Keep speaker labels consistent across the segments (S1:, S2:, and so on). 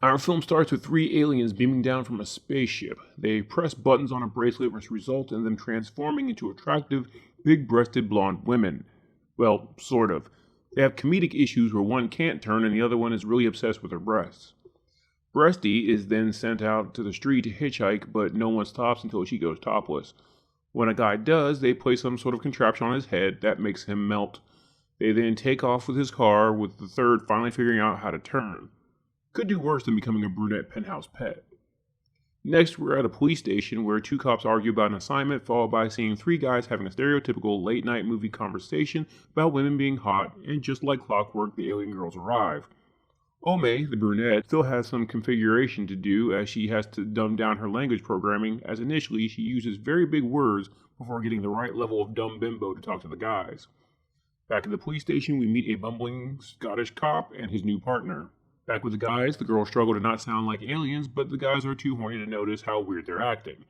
S1: Our film starts with three aliens beaming down from a spaceship. They press buttons on a bracelet which result in them transforming into attractive, big-breasted blonde women. Well, sort of. They have comedic issues where one can't turn and the other one is really obsessed with her breasts. Breasty is then sent out to the street to hitchhike, but no one stops until she goes topless. When a guy does, they place some sort of contraption on his head that makes him melt. They then take off with his car, with the third finally figuring out how to turn. Could do worse than becoming a brunette penthouse pet. Next, we're at a police station where two cops argue about an assignment, followed by seeing three guys having a stereotypical late-night movie conversation about women being hot, and just like clockwork, the alien girls arrive. Ome, the brunette, still has some configuration to do as she has to dumb down her language programming, as initially she uses very big words before getting the right level of dumb bimbo to talk to the guys. Back at the police station, we meet a bumbling Scottish cop and his new partner. Back with the guys, the girls struggle to not sound like aliens, but the guys are too horny to notice how weird they're acting.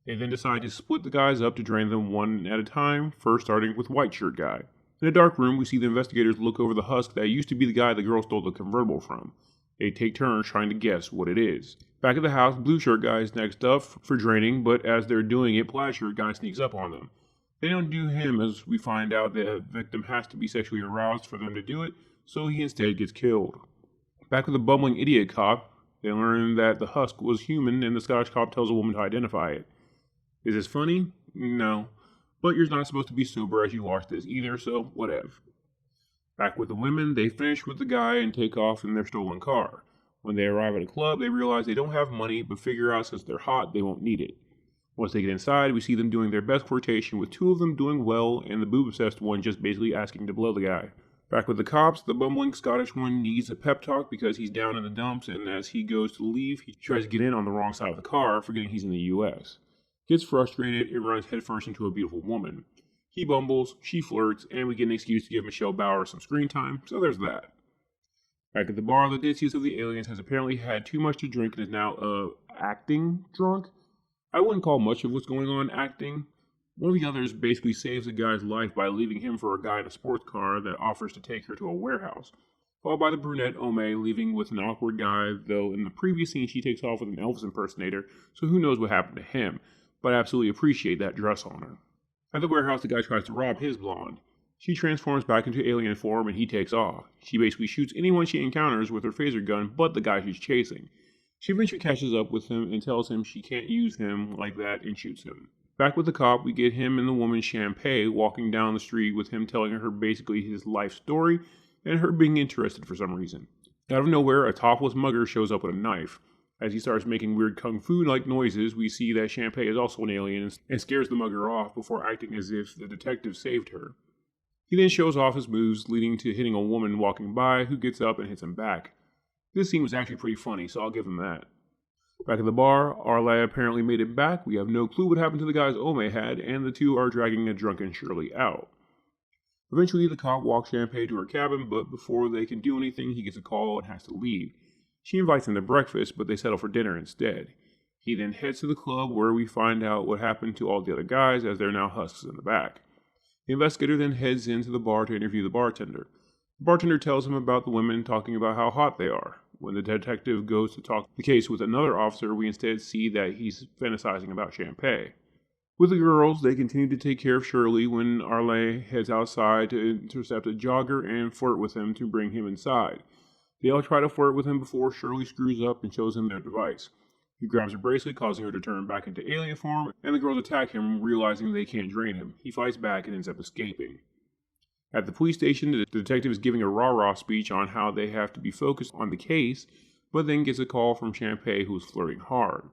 S1: They then decide to split the guys up to drain them one at a time, first starting with white shirt guy. In a dark room, we see the investigators look over the husk that used to be the guy the girl stole the convertible from. They take turns trying to guess what it is. Back at the house, blue shirt guy is next up for draining, but as they're doing it, plaid shirt guy sneaks up on them. They don't do him as we find out the victim has to be sexually aroused for them to do it, so he instead gets killed. Back with the bumbling idiot cop, they learn that the husk was human and the Scottish cop tells a woman to identify it. Is this funny? No. But you're not supposed to be sober as you watch this either, so whatever. Back with the women, they finish with the guy and take off in their stolen car. When they arrive at a club, they realize they don't have money, but figure out since they're hot, they won't need it. Once they get inside, we see them doing their best flirtation, with two of them doing well and the boob-obsessed one just basically asking to blow the guy. Back with the cops, the bumbling Scottish one needs a pep talk because he's down in the dumps, and as he goes to leave, he tries to get in on the wrong side of the car, forgetting he's in the U.S. Gets frustrated and runs headfirst into a beautiful woman. He bumbles, she flirts, and we get an excuse to give Michelle Bauer some screen time, so there's that. Back at the bar, the ditziest of the aliens has apparently had too much to drink and is now, acting drunk. I wouldn't call much of what's going on acting. One of the others basically saves the guy's life by leaving him for a guy in a sports car that offers to take her to a warehouse, followed by the brunette Ome leaving with an awkward guy, though in the previous scene she takes off with an Elvis impersonator, so who knows what happened to him, but I absolutely appreciate that dress on her. At the warehouse, the guy tries to rob his blonde. She transforms back into alien form and he takes off. She basically shoots anyone she encounters with her phaser gun but the guy she's chasing. She eventually catches up with him and tells him she can't use him like that and shoots him. Back with the cop, we get him and the woman Champagne walking down the street with him telling her basically his life story and her being interested for some reason. Out of nowhere, a topless mugger shows up with a knife. As he starts making weird kung fu-like noises, we see that Champagne is also an alien and scares the mugger off before acting as if the detective saved her. He then shows off his moves, leading to hitting a woman walking by who gets up and hits him back. This scene was actually pretty funny, so I'll give him that. Back at the bar, Arla apparently made it back. We have no clue what happened to the guys Ome had, and the two are dragging a drunken Shirley out. Eventually, the cop walks Champagne to her cabin, but before they can do anything, he gets a call and has to leave. She invites him to breakfast, but they settle for dinner instead. He then heads to the club where we find out what happened to all the other guys as they're now husks in the back. The investigator then heads into the bar to interview the bartender. The bartender tells him about the women talking about how hot they are. When the detective goes to talk the case with another officer, we instead see that he's fantasizing about Champagne. With the girls, they continue to take care of Shirley when Arle heads outside to intercept a jogger and flirt with him to bring him inside. They all try to flirt with him before Shirley screws up and shows him their device. He grabs her bracelet, causing her to turn back into alien form, and the girls attack him, realizing they can't drain him. He fights back and ends up escaping. At the police station, the detective is giving a rah-rah speech on how they have to be focused on the case, but then gets a call from Champagne, who is flirting hard.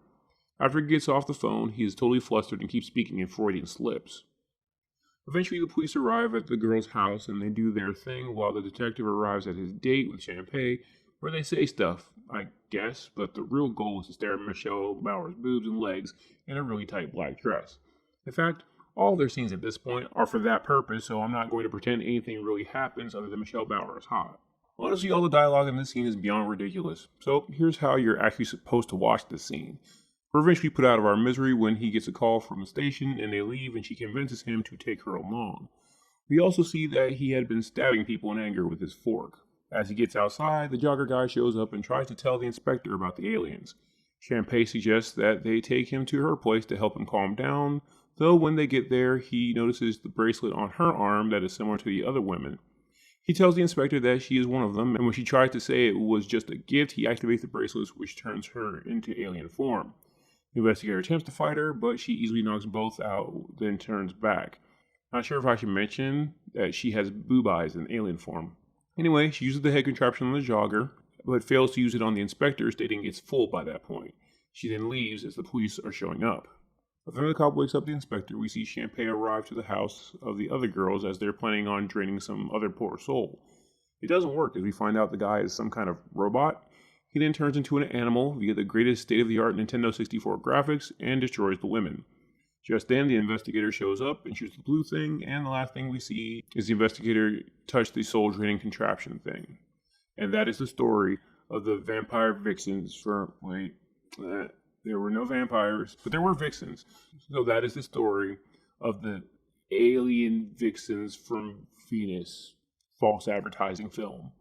S1: After he gets off the phone, he is totally flustered and keeps speaking in Freudian slips. Eventually, the police arrive at the girl's house and they do their thing while the detective arrives at his date with Champagne, where they say stuff, I guess, but the real goal is to stare at Michelle Bauer's boobs and legs in a really tight black dress. In fact, all their scenes at this point are for that purpose, so I'm not going to pretend anything really happens other than Michelle Bauer is hot. Honestly, all the dialogue in this scene is beyond ridiculous, so here's how you're actually supposed to watch this scene. We're eventually put out of our misery when he gets a call from the station and they leave and she convinces him to take her along. We also see that he had been stabbing people in anger with his fork. As he gets outside, the jogger guy shows up and tries to tell the inspector about the aliens. Champagne suggests that they take him to her place to help him calm down, though when they get there, he notices the bracelet on her arm that is similar to the other women. He tells the inspector that she is one of them, and when she tries to say it was just a gift, he activates the bracelet, which turns her into alien form. The investigator attempts to fight her, but she easily knocks both out, then turns back. Not sure if I should mention that she has boob eyes in alien form. Anyway, she uses the head contraption on the jogger, but fails to use it on the inspector, stating it's full by that point. She then leaves as the police are showing up. After the cop wakes up the inspector, we see Champagne arrive to the house of the other girls as they're planning on draining some other poor soul. It doesn't work as we find out the guy is some kind of robot. He then turns into an animal via the greatest state-of-the-art Nintendo 64 graphics and destroys the women. Just then, the investigator shows up and shoots the blue thing, and the last thing we see is the investigator touch the soul-draining contraption thing. And that is the story of the Vampire Vixens there were no vampires, but there were vixens. So that is the story of the Alien Vixens from Venus false advertising film.